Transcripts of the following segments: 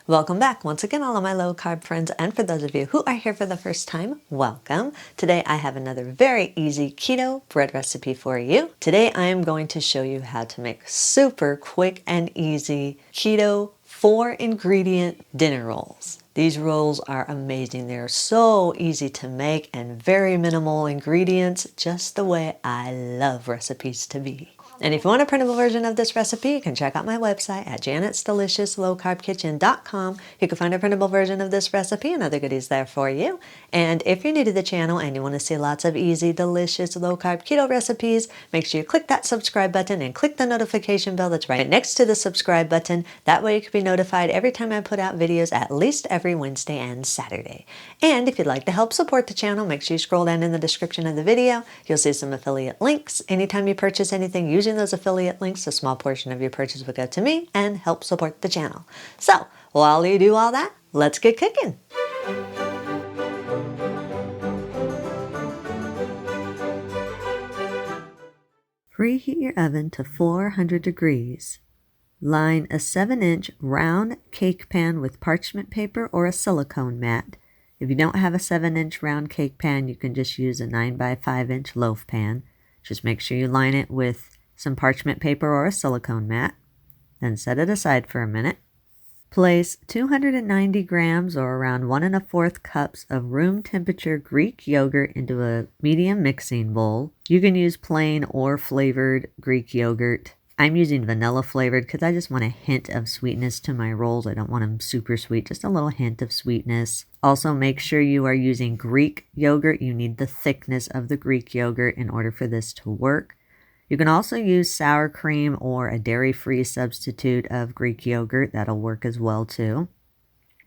Welcome back once again, all of my low carb friends, and for those of you who are here for the first time, welcome. Today I have another very easy keto bread recipe for you. Today I am going to show you how to make super quick and easy keto 4-ingredient dinner rolls. These rolls are amazing. They're so easy to make and very minimal ingredients, just the way I love recipes to be. And if you want a printable version of this recipe, you can check out my website at janet'sdeliciouslowcarbkitchen.com. You can find a printable version of this recipe and other goodies there for you. And if you're new to the channel and you want to see lots of easy, delicious, low-carb keto recipes, make sure you click that subscribe button and click the notification bell that's right next to the subscribe button. That way you can be notified every time I put out videos, at least every Wednesday and Saturday. And if you'd like to help support the channel, make sure you scroll down in the description of the video. You'll see some affiliate links. Anytime you purchase anything using those affiliate links, a small portion of your purchase will go to me and help support the channel. So while you do all that, let's get cooking. Preheat your oven to 400 degrees. Line a 7-inch round cake pan with parchment paper or a silicone mat. If you don't have a 7-inch round cake pan, you can just use a 9 by 5-inch loaf pan. Just make sure you line it with some parchment paper or a silicone mat. Then set it aside for a minute. Place 290 grams or around 1 1/4 cups of room temperature Greek yogurt into a medium mixing bowl. You can use plain or flavored Greek yogurt. I'm using vanilla flavored because I just want a hint of sweetness to my rolls. I don't want them super sweet, just a little hint of sweetness. Also, make sure you are using Greek yogurt. You need the thickness of the Greek yogurt in order for this to work. You can also use sour cream or a dairy-free substitute of Greek yogurt. That'll work as well too.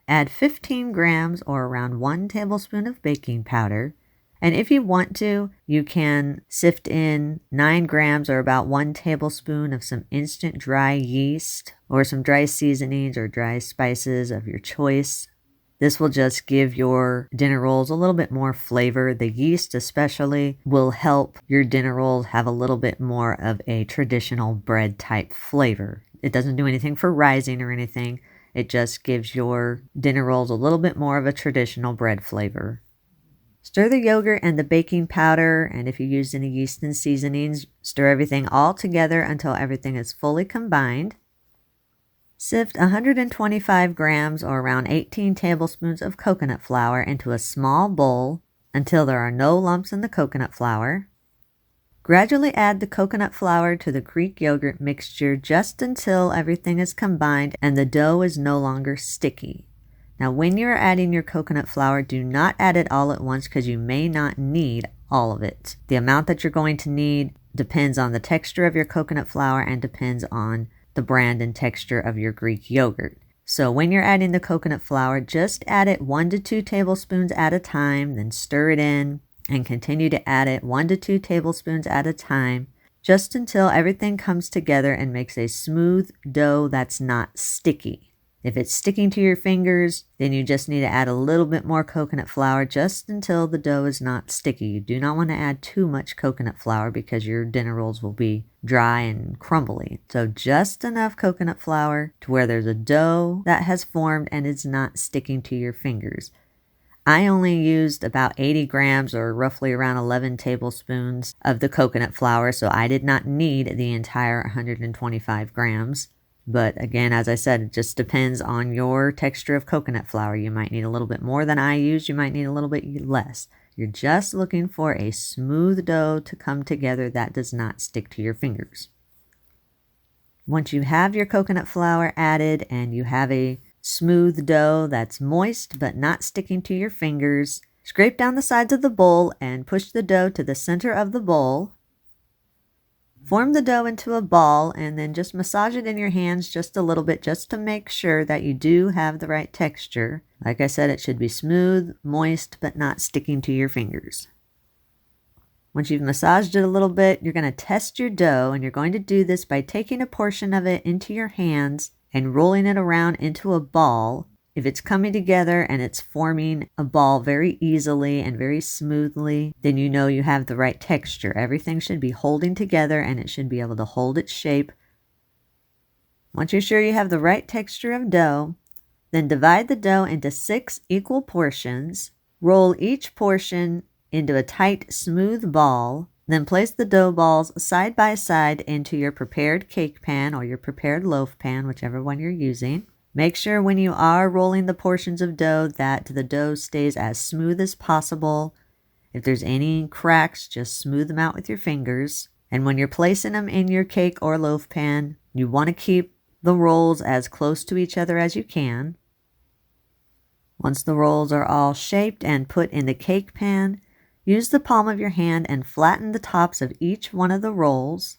Add 15 grams or around 1 tablespoon of baking powder. And if you want to, you can sift in 9 grams or about 1 tablespoon of some instant dry yeast or some dry seasonings or dry spices of your choice. This will just give your dinner rolls a little bit more flavor. The yeast especially will help your dinner rolls have a little bit more of a traditional bread type flavor. It doesn't do anything for rising or anything. It just gives your dinner rolls a little bit more of a traditional bread flavor. Stir the yogurt and the baking powder, and if you use any yeast and seasonings, stir everything all together until everything is fully combined. Sift 125 grams or around 18 tablespoons of coconut flour into a small bowl until there are no lumps in the coconut flour. Gradually add the coconut flour to the Greek yogurt mixture just until everything is combined and the dough is no longer sticky. Now, when you're adding your coconut flour, do not add it all at once because you may not need all of it. The amount that you're going to need depends on the texture of your coconut flour and depends on the brand and texture of your Greek yogurt. So when you're adding the coconut flour, just add it 1 to 2 tablespoons at a time, then stir it in and continue to add it 1 to 2 tablespoons at a time, just until everything comes together and makes a smooth dough that's not sticky. If it's sticking to your fingers, then you just need to add a little bit more coconut flour just until the dough is not sticky. You do not want to add too much coconut flour because your dinner rolls will be dry and crumbly. So just enough coconut flour to where there's a dough that has formed and it's not sticking to your fingers. I only used about 80 grams or roughly around 11 tablespoons of the coconut flour, so I did not need the entire 125 grams. But again, as I said, it just depends on your texture of coconut flour. You might need a little bit more than I used. You might need a little bit less. You're just looking for a smooth dough to come together that does not stick to your fingers. Once you have your coconut flour added and you have a smooth dough that's moist but not sticking to your fingers, scrape down the sides of the bowl and push the dough to the center of the bowl. Form the dough into a ball and then just massage it in your hands just a little bit just to make sure that you do have the right texture. Like I said, it should be smooth, moist, but not sticking to your fingers. Once you've massaged it a little bit, you're going to test your dough, and you're going to do this by taking a portion of it into your hands and rolling it around into a ball. If it's coming together and it's forming a ball very easily and very smoothly, then you know you have the right texture. Everything should be holding together and it should be able to hold its shape. Once you're sure you have the right texture of dough, Then divide the dough into 6 equal portions. Roll each portion into a tight, smooth ball. Then place the dough balls side by side into your prepared cake pan or your prepared loaf pan, whichever one you're using. Make sure when you are rolling the portions of dough that the dough stays as smooth as possible. If there's any cracks, just smooth them out with your fingers. And when you're placing them in your cake or loaf pan, you want to keep the rolls as close to each other as you can. Once the rolls are all shaped and put in the cake pan, use the palm of your hand and flatten the tops of each one of the rolls.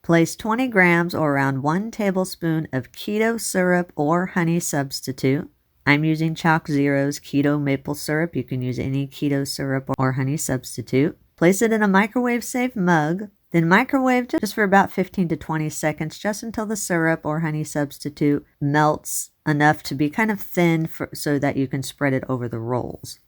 Place 20 grams or around 1 tablespoon of keto syrup or honey substitute. I'm using Chalk Zero's keto maple syrup. You can use any keto syrup or honey substitute. Place it in a microwave-safe mug. Then microwave just for about 15 to 20 seconds, just until the syrup or honey substitute melts enough to be kind of thin so that you can spread it over the rolls.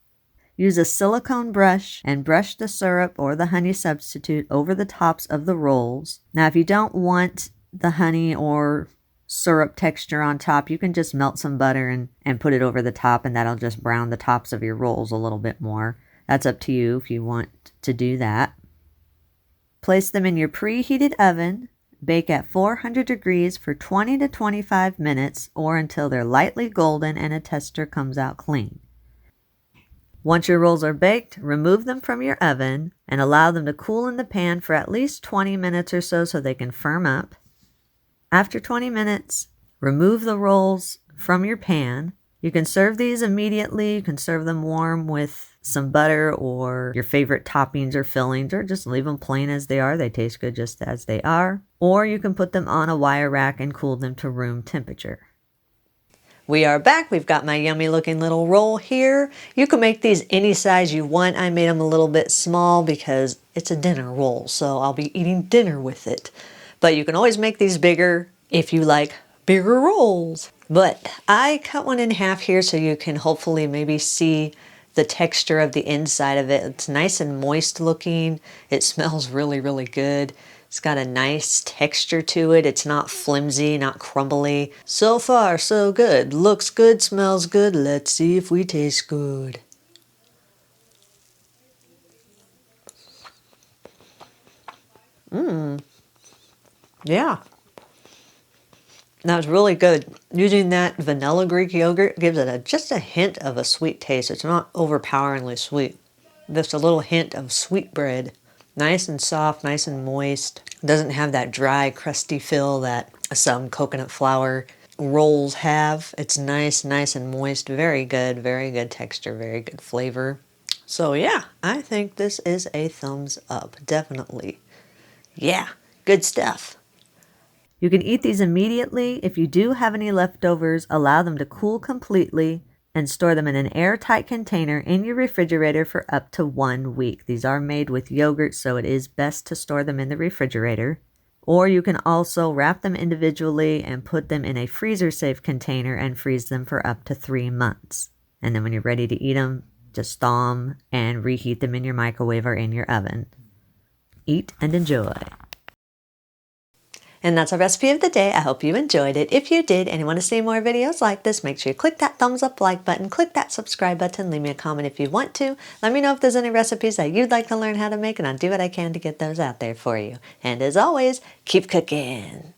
Use a silicone brush and brush the syrup or the honey substitute over the tops of the rolls. Now, if you don't want the honey or syrup texture on top, you can just melt some butter and put it over the top, and that'll just brown the tops of your rolls a little bit more. That's up to you if you want to do that. Place them in your preheated oven. Bake at 400 degrees for 20 to 25 minutes or until they're lightly golden and a texture comes out clean. Once your rolls are baked, remove them from your oven and allow them to cool in the pan for at least 20 minutes or so they can firm up. After 20 minutes, remove the rolls from your pan. You can serve these immediately. You can serve them warm with some butter or your favorite toppings or fillings, or just leave them plain as they are. They taste good just as they are. Or you can put them on a wire rack and cool them to room temperature. We are back. We've got my yummy looking little roll here. You can make these any size you want. I made them a little bit small because it's a dinner roll, so I'll be eating dinner with it. But you can always make these bigger if you like bigger rolls. But I cut one in half here so you can hopefully maybe see the texture of the inside of it. It's nice and moist looking. It smells really, really good. It's got a nice texture to it. It's not flimsy, not crumbly. So far, so good. Looks good, smells good. Let's see if we taste good. Yeah. That was really good. Using that vanilla Greek yogurt gives it just a hint of a sweet taste. It's not overpoweringly sweet. Just a little hint of sweet bread. Nice and soft, nice and moist. Doesn't have that dry, crusty feel that some coconut flour rolls have. It's nice and moist. Very good texture, very good flavor. So yeah, I think this is a thumbs up, definitely. Yeah, good stuff. You can eat these immediately. If you do have any leftovers, allow them to cool completely and store them in an airtight container in your refrigerator for up to 1 week. These are made with yogurt, so it is best to store them in the refrigerator. Or you can also wrap them individually and put them in a freezer-safe container and freeze them for up to 3 months. And then when you're ready to eat them, just thaw them and reheat them in your microwave or in your oven. Eat and enjoy. And that's our recipe of the day. I hope you enjoyed it. If you did and you want to see more videos like this, make sure you click that thumbs up like button, click that subscribe button, leave me a comment if you want to. Let me know if there's any recipes that you'd like to learn how to make, and I'll do what I can to get those out there for you. And as always, keep cooking.